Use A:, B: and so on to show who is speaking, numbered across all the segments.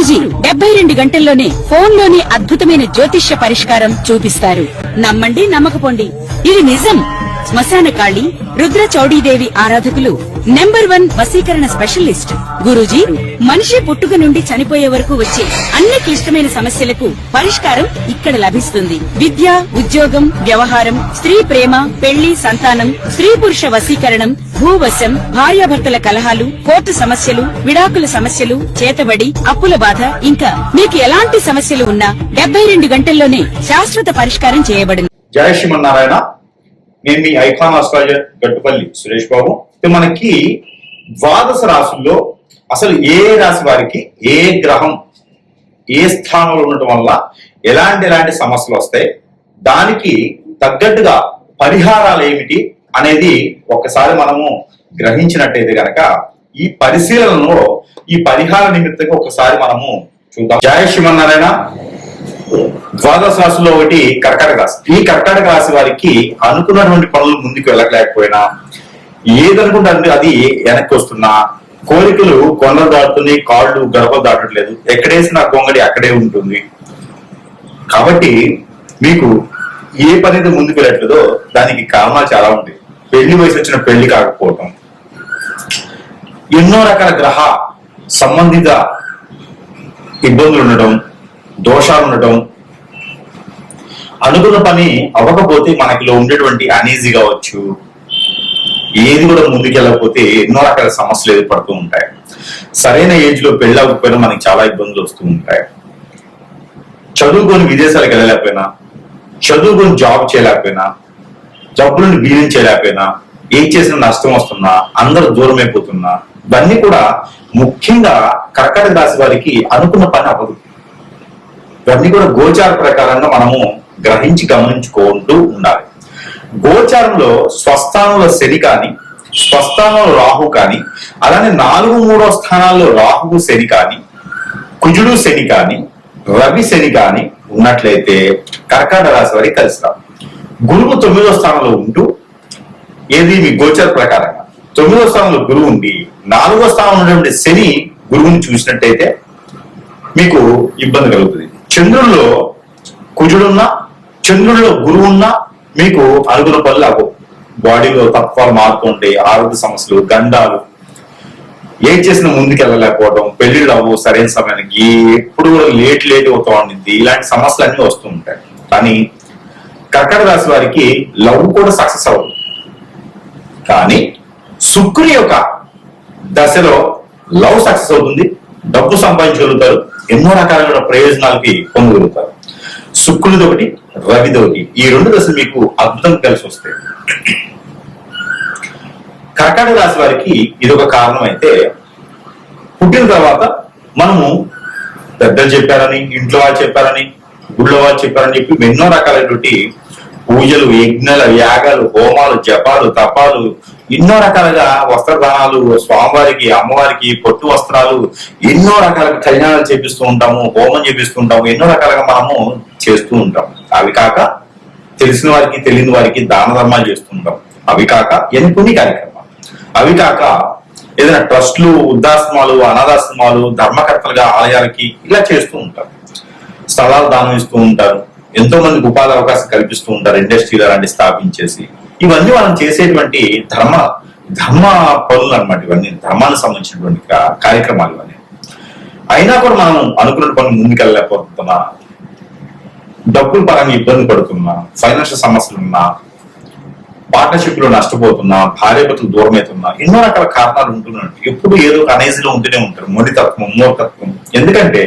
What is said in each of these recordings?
A: గురూజీ 72 గంటల్లోనే ఫోన్ లోని అద్భుతమైన జ్యోతిష్య పరిష్కారం చూపిస్తారు. నమ్మండి, నమ్మకపోండి, ఇది నిజం. శ్మశాన కాళి రుద్ర చౌడీదేవి ఆరాధకులు నంబర్ 1 వశీకరణ స్పెషలిస్ట్. గురూజీ మనిషి పుట్టుక నుండి చనిపోయే వరకు వచ్చే అన్ని క్లిష్టమైన సమస్యలకు పరిష్కారం ఇక్కడ లభిస్తుంది. విద్య, ఉద్యోగం, వ్యవహారం, స్త్రీ ప్రేమ, పెళ్లి, సంతానం, స్త్రీ పురుష వశీకరణం, భూవశం, భార్యాభర్తల కలహాలు, కోర్టు సమస్యలు, విడాకుల సమస్యలు, చేతబడి, అప్పుల బాధ, ఇంకా మీకు ఎలాంటి సమస్యలు ఉన్నా 72 గంటల్లోనే శాశ్వత పరిష్కారం చేయబడింది.
B: జయ శ్రీమన్నారాయణ. నేను మీ ఐకాన్ ఆస్ట్రాలజర్ గట్టుపల్లి సురేష్ బాబు. మనకి ద్వాదశ రాశుల్లో అసలు ఏ రాశి వారికి ఏ గ్రహం ఏ స్థానంలో ఉండటం వల్ల ఎలాంటి సమస్యలు వస్తాయి, దానికి తగ్గట్టుగా పరిహారాలు ఏమిటి అనేది ఒక్కసారి మనము గ్రహించినట్టయితే గనక ఈ పరిశీలనలో ఈ పరిహార నిమిత్తంగా ఒకసారి మనము చూద్దాం. జయ శ్రీమన్నారాయణ. ద్వాదశ రాశిలో ఒకటి కర్కాటక రాశి. ఈ కర్కాటక రాశి వారికి అనుకున్నటువంటి పనులు ముందుకు వెళ్ళలేకపోయినా, ఏదనుకుంటే అది వెనక్కి వస్తున్నా, కోరికలు కొండలు దాటుతున్నాయి, కాళ్ళు గడపలు దాటట్లేదు, ఎక్కడేసిన గొంగడి అక్కడే ఉంటుంది. కాబట్టి మీకు ఏ పని అయితే ముందుకు వెళ్ళట్లేదో దానికి కారణాలు చాలా ఉంటాయి. పెళ్లి వయసు వచ్చిన పెళ్లి కాకపోవటం, ఎన్నో రకాల గ్రహ సంబంధిత ఇబ్బందులు ఉండటం, దోషాలు ఉండటం, అనుకున్న పని అవ్వకపోతే మనకిలో ఉండేటువంటి అనీజీ కావచ్చు, ఏది కూడా ముందుకెళ్ళకపోతే ఎన్నో రకాల సమస్యలు ఏర్పడుతూ ఉంటాయి. సరైన ఏజ్ లో పెళ్లి అవ్వకపోయినా మనకి చాలా ఇబ్బందులు వస్తూ ఉంటాయి. చదువుకొని విదేశాలకు వెళ్ళలేకపోయినా, చదువుకొని జాబ్ చేయలేకపోయినా, జాబ్ నుండి బీజం చేయలేకపోయినా, ఏం చేసిన నష్టం వస్తున్నా, అందరూ దూరం అయిపోతున్నా, ఇవన్నీ కూడా ముఖ్యంగా కర్కాటక రాశి వారికి అనుకున్న పని అవ్వదు. ఇవన్నీ కూడా గోచార ప్రకారంగా మనము గ్రహించి గమనించుకుంటూ ఉండాలి. గోచారంలో స్వస్థానంలో శని కానీ, స్వస్థానంలో రాహు కానీ, అలానే 4-3 స్థానాల్లో రాహువు శని కానీ, కుజుడు శని కానీ, రవి శని కానీ ఉన్నట్లయితే కర్కాటక రాశి వారికి కలిసి రావు. గురువు 9వ స్థానంలో ఉంటూ, ఏది మీ గోచార ప్రకారంగా 9వ స్థానంలో గురువు ఉండి 4వ స్థానంలో ఉన్నటువంటి శని గురువుని చూసినట్టయితే మీకు ఇబ్బంది కలుగుతుంది. చంద్రుల్లో కుజుడున్నా, చంద్రుల్లో గురువు ఉన్నా మీకు అనుగుణ పనులు అవ్వవు. బాడీలో తత్వాలు మారుతూ ఉంటాయి, ఆరోగ్య సమస్యలు, గండాలు, ఏం చేసినా ముందుకు వెళ్ళలేకపోవడం, పెళ్లిళ్ళు అవ్వవు సరైన సమయానికి, ఎప్పుడు కూడా లేట్ అవుతూ ఉండింది, ఇలాంటి సమస్యలు అన్ని వస్తూ ఉంటాయి. కానీ కర్కాటక రాశి వారికి లవ్ కూడా సక్సెస్ అవ్వదు. కానీ శుక్రుని యొక్క దశలో లవ్ సక్సెస్ అవుతుంది, డబ్బు సంపాదించగలుగుతారు, ఎన్నో రకాల ప్రయోజనాలకి పొందగలుగుతారు. శుక్రుడిది ఒకటి, రవిది ఒకటి, ఈ 2 దశలు మీకు అద్భుతంగా కలిసి వస్తాయి. కర్కాటక రాశి వారికి ఇది ఒక కారణం అయితే, పుట్టిన తర్వాత మనము పెద్దలు చెప్పారని, ఇంట్లో వాళ్ళు చెప్పారని, గుళ్ళో వాళ్ళు చెప్పారని చెప్పి ఎన్నో రకాలైనటువంటి పూజలు, యజ్ఞాలు, యాగాలు, హోమాలు, జపాలు, తపాలు, ఎన్నో రకాలుగా వస్త్రదానాలు, స్వామివారికి, అమ్మవారికి పొట్టు వస్త్రాలు, ఎన్నో రకాల కళ్యాణాలు చేపిస్తూ ఉంటాము, హోమం చేపిస్తూ ఉంటాము, ఎన్నో రకాలుగా మనము చేస్తూ ఉంటాం. అవి కాక తెలిసిన వారికి తెలియని వారికి దాన ధర్మాలు చేస్తూ ఉంటాం. అవి కాక ఎన్ని కార్యక్రమాలు, అవి కాక ఏదైనా ట్రస్టులు, వృద్ధాశ్రమాలు, అనాథాశ్రమాలు, ధర్మకర్తలుగా ఆలయాలకి ఇలా చేస్తూ ఉంటారు. స్థలాలు దానం ఇస్తూ ఉంటారు, ఎంతో మందికి ఉపాధి అవకాశం కల్పిస్తూ ఉంటారు, ఇండస్ట్రీలు అలాంటి స్థాపించేసి. ఇవన్నీ మనం చేసేటువంటి ధర్మ పనులు అనమాట. ఇవన్నీ ధర్మానికి సంబంధించినటువంటి కార్యక్రమాలు ఇవన్నీ. అయినా కూడా మనం అనుకున్న పనులు ముందుకెళ్ళలేకపోతున్నా, డబ్బుల పరంగా ఇబ్బంది పడుతున్నా, ఫైనాన్షియల్ సమస్యలు ఉన్నా, పార్ట్నర్షిప్ లో నష్టపోతున్నా, భార్యాభర్తలు దూరం అవుతున్నా, ఎన్నో రకాల కారణాలు ఉంటున్నాయి. ఎప్పుడు ఏదో అనైజీలో ఉంటూనే ఉంటారు. మొండితత్వం, మూర్ఖత్వం. ఎందుకంటే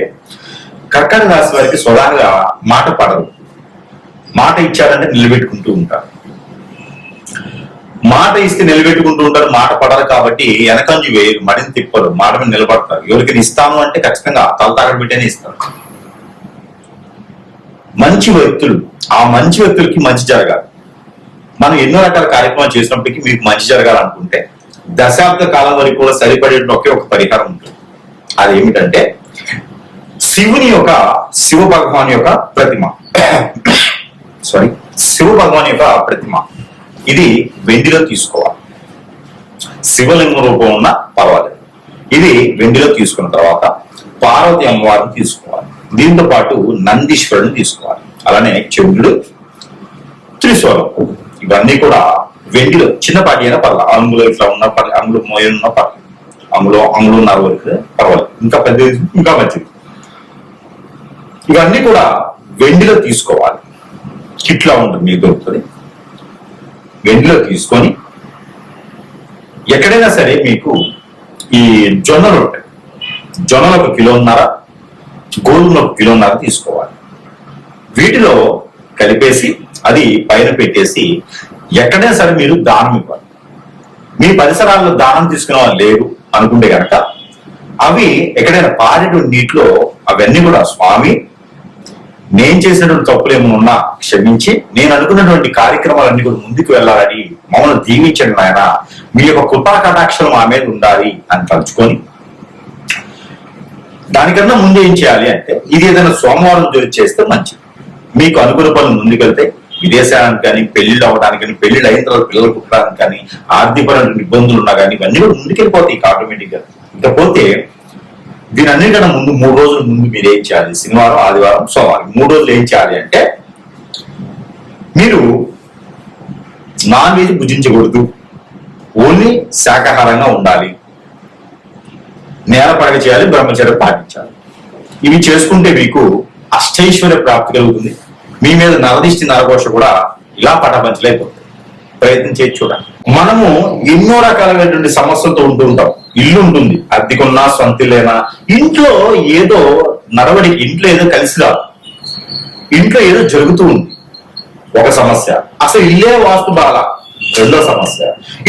B: కర్కాటక రాశి వారికి స్వదాగా మాట పడదు. మాట ఇచ్చారంటే నిలబెట్టుకుంటూ ఉంటారు, మాట ఇస్తే నిలబెట్టుకుంటూ ఉంటారు. మాట పడరు కాబట్టి వెనకంజు వేయరు, మడిని తిప్పరు, మాట మీద నిలబడతారు. ఎవరికి ఇస్తాను అంటే ఖచ్చితంగా తల తాగడ పెట్టేనే ఇస్తారు. మంచి వ్యక్తులు, ఆ మంచి వ్యక్తులకి మంచి జరగాలి. మనం ఎన్నో రకాల కార్యక్రమాలు చేసినప్పటికీ మీకు మంచి జరగాలనుకుంటే దశాబ్ద కాలం వరకు కూడా సరిపడే ఒకే ఒక పరిహారం ఉంటుంది. అది ఏమిటంటే శివ భగవాన్ యొక్క ప్రతిమ. శివ భగవాన్ యొక్క ప్రతిమ ఇది వెండిలో తీసుకోవాలి. శివలింగం రూపం ఉన్న పర్వాలేదు. ఇది వెండిలో తీసుకున్న తర్వాత పార్వతి అమ్మవారిని తీసుకోవాలి. దీంతో పాటు నందీశ్వరుని తీసుకోవాలి. అలానే చంద్రుడు, త్రిశూలం, ఇవన్నీ కూడా వెండిలో చిన్నపాటి అయినా పర్లేదు. అంగులో ఇట్లా ఉన్న పర్లేదు, అంగులు మోయ ఉన్న పర్లేదు, అంగులున్నర వరకు పర్వాలేదు, ఇంకా పెద్ద ఇంకా మంచిది. ఇవన్నీ కూడా వెండిలో తీసుకోవాలి. కిట్లా ఉంటుంది, మీకు దొరుకుతుంది. వెండిలో తీసుకొని ఎక్కడైనా సరే మీకు ఈ జొన్నలు ఉంటాయి, జొన్నలు 1 కిలోన్నర, గోధుమలు 1 కిలోన్నర తీసుకోవాలి. వీటిలో కలిపేసి అది పైన పెట్టేసి ఎక్కడైనా సరే మీరు దానం ఇవ్వాలి. మీ పరిసరాల్లో దానం తీసుకునే వాళ్ళు లేరు అనుకుంటే కనుక అవి ఎక్కడైనా పారేటువంటి నీటిలో అవన్నీ కూడా స్వామి, నేను చేసినటువంటి తప్పులు ఏమైనా ఉన్నా క్షమించి, నేను అనుకున్నటువంటి కార్యక్రమాలన్నీ కూడా ముందుకు వెళ్ళాలని మమ్మల్ని దీవించండి నాయన, మీ యొక్క కృపా కటాక్షం మా మీద ఉండాలి అని తలుచుకొని, దానికన్నా ముందు ఏం చేయాలి అంటే ఇది ఏదైనా సోమవారం జోలి చేస్తే మంచిది. మీకు అనుకున్న పనులు ముందుకెళ్తే విదేశానికి కానీ, పెళ్లిళ్ళు అవ్వడానికి కానీ, పెళ్లిళ్ళు అయిన తర్వాత పిల్లలు పుట్టడానికి కానీ, ఆర్థికపరమైన ఇబ్బందులు ఉన్నా కానీ ఇవన్నీ కూడా ముందుకెళ్ళిపోతాయి ఆటోమేటిక్ గా. ఇకపోతే దీని అన్నిటికన్నా ముందు 3 రోజుల ముందు మీరు ఏం చేయాలి? శనివారం, ఆదివారం, సోమవారం 3 రోజులు ఏం చేయాలి అంటే మీరు నాన్ వెజ్ భుజించకూడదు, ఓన్లీ శాకాహారంగా ఉండాలి, నేల పడక చేయాలి, బ్రహ్మచర్యం పాటించాలి. ఇవి చేసుకుంటే మీకు అష్టైశ్వర్య ప్రాప్తి కలుగుతుంది. మీ మీద నరదిష్టి నరఘోష కూడా ఇలా పటపంచలేకపోతుంది. ప్రయత్నం చేసి చూడండి. మనము ఎన్నో రకాలైనటువంటి సమస్యలతో ఉంటూ ఉంటాం. ఇల్లు ఉంటుంది, అద్దెకున్నా సొంతిల్లేనా, ఇంట్లో ఏదో నడవడికి, ఇంట్లో ఏదో కలిసి రాదు, ఇంట్లో ఏదో జరుగుతూ ఉంది, ఒక సమస్య. అసలు ఇల్లే వాస్తు బాల, రెండో సమస్య.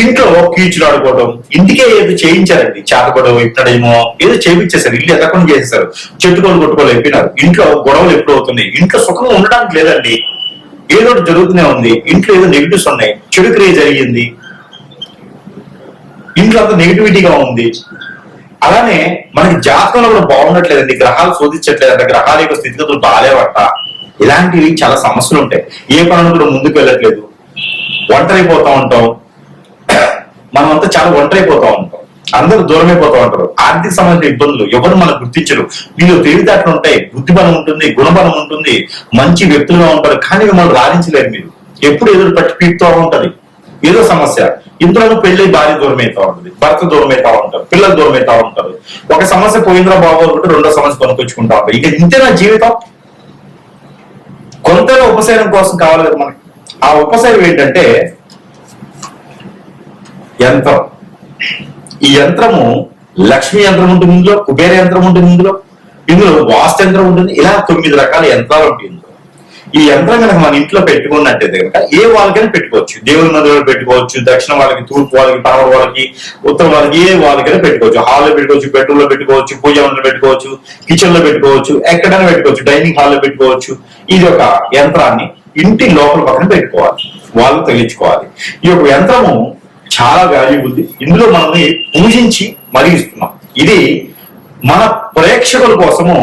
B: ఇంట్లో కీచులు ఆడుకోవడం, ఇంటికే ఏదో చేయించారండి, చేతకోవడం, ఇట్టడేమో ఏదో చేయించేశారు, ఇల్లు ఎదకుండా చేసేసారు, చెట్టుకోలు కొట్టుకోలు అయిపోయినారు, ఇంట్లో గొడవలు ఎప్పుడు అవుతున్నాయి, ఇంట్లో సుఖంగా ఉండడానికి లేదండి, ఏదో జరుగుతూనే ఉంది, ఇంట్లో ఏదో నెగిటివ్స్ ఉన్నాయి, చెడు క్రియ జరిగింది, ఇంట్లో అంతా నెగిటివిటీగా ఉంది. అలానే మనకి జాతకంలో కూడా బాగుండట్లేదండి, గ్రహాలు శోధించట్లేదంట, గ్రహాల యొక్క స్థితిగతులు బాగాలేవట, ఇలాంటివి చాలా సమస్యలు ఉంటాయి. ఏ పనులు కూడా ముందుకు వెళ్ళట్లేదు, ఒంటరైపోతా ఉంటాం, మనం అంతా చాలా ఒంటరైపోతా ఉంటాం, అందరూ దూరమైపోతూ ఉంటారు. ఆర్థిక సంబంధించిన ఇబ్బందులు, ఎవరు మనకు గుర్తించరు. వీళ్ళు తెలివితేటలు ఉంటాయి, బుద్ధిబలం ఉంటుంది, గుణబలం ఉంటుంది, మంచి వ్యక్తులుగా ఉంటారు, కానీ మిమ్మల్ని రాణించలేరు. మీరు ఎప్పుడు ఎదురు పట్టి పీడుతూ ఉంటది ఏదో సమస్య. ఇంట్లో పెళ్లి భార్య దూరం అవుతా ఉంటుంది, భర్త దూరం అవుతా ఉంటారు, పిల్లలు దూరం అవుతా ఉంటారు. ఒక సమస్య పోయింద్రా బాబు అనుకుంటే రెండో సమస్య కొనుక్కొచ్చుకుంటా ఉంటారు. ఇక ఇంతేనా జీవితం? కొంతగా ఉపశమనం కోసం కావాలి కదా మనకి. ఆ ఉపశమనం ఏంటంటే యంత్రం. ఈ యంత్రము లక్ష్మీ యంత్రం ఉంటుంది ఇందులో, కుబేర యంత్రం ఉంటుంది ఇందులో వాస్తు యంత్రం ఉంటుంది. ఇలా 9 రకాల యంత్రాలు ఉంటాయి ఇందులో. ఈ యంత్రం కనుక మన ఇంట్లో పెట్టుకున్నట్టయితే కనుక ఏ వాళ్ళకైనా పెట్టుకోవచ్చు. దేవుని మందిరంలో పెట్టుకోవచ్చు, దక్షిణ వాళ్ళకి, తూర్పు వాళ్ళకి, పడమర వాళ్ళకి, ఉత్తరం వాళ్ళకి, ఏ వాళ్ళకైనా పెట్టుకోవచ్చు. హాల్లో పెట్టుకోవచ్చు, బెడ్రూమ్ లో పెట్టుకోవచ్చు, పూజా మందిరంలో పెట్టుకోవచ్చు, కిచెన్ లో పెట్టుకోవచ్చు, ఎక్కడైనా పెట్టుకోవచ్చు, డైనింగ్ హాల్లో పెట్టుకోవచ్చు. ఇది ఒక యంత్రాన్ని ఇంటి లోపల పక్కన పెట్టుకోవాలి, వాళ్ళు తగిలించుకోవాలి. ఈ యొక్క యంత్రము చాలా వాల్యూబుల్. ఇందులో మనల్ని పూజించి మరీ ఇస్తున్నాం. ఇది మన ప్రేక్షకుల కోసము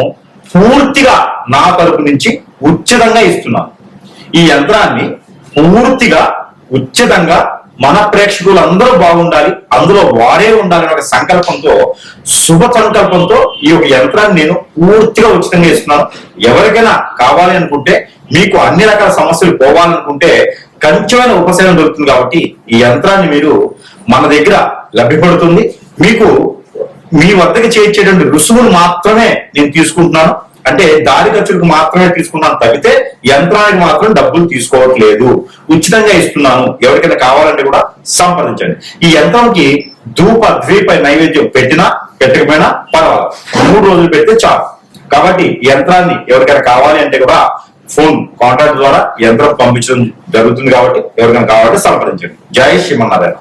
B: పూర్తిగా నా తరపు నుంచి ఉచితంగా ఇస్తున్నాం. ఈ యంత్రాన్ని పూర్తిగా ఉచితంగా మన ప్రేక్షకులు అందరూ బాగుండాలి, అందులో వారే ఉండాలని ఒక సంకల్పంతో, శుభ సంకల్పంతో ఈ యొక్క యంత్రాన్ని నేను పూర్తిగా ఉచితంగా ఇస్తున్నాను. ఎవరికైనా కావాలి అనుకుంటే, మీకు అన్ని రకాల సమస్యలు పోవాలనుకుంటే కొంచెమైన ఉపశమనం దొరుకుతుంది. కాబట్టి ఈ యంత్రాన్ని మీరు మన దగ్గర లభ్యపడుతుంది. మీకు మీ వద్దకు చేర్చేటువంటి రుసుములు మాత్రమే నేను తీసుకుంటున్నాను, అంటే దారి ఖర్చులకు మాత్రమే తీసుకున్నాను తప్పితే యంత్రానికి మాత్రం డబ్బులు తీసుకోవట్లేదు, ఉచితంగా ఇస్తున్నాను. ఎవరికైనా కావాలంటే కూడా సంప్రదించండి. ఈ యంత్రంకి ధూప ద్వీప నైవేద్యం పెట్టినా పెట్టకపోయినా పర్వాలేదు, 3 రోజులు పెడితే చాలు. కాబట్టి ఈ యంత్రాన్ని ఎవరికైనా కావాలి అంటే కూడా ఫోన్ కాంటాక్ట్ ద్వారా యంత్రం పంపించడం జరుగుతుంది. కాబట్టి ఎవరికైనా కావాలంటే సంప్రదించండి. జై శ్రీమన్నారాయణ.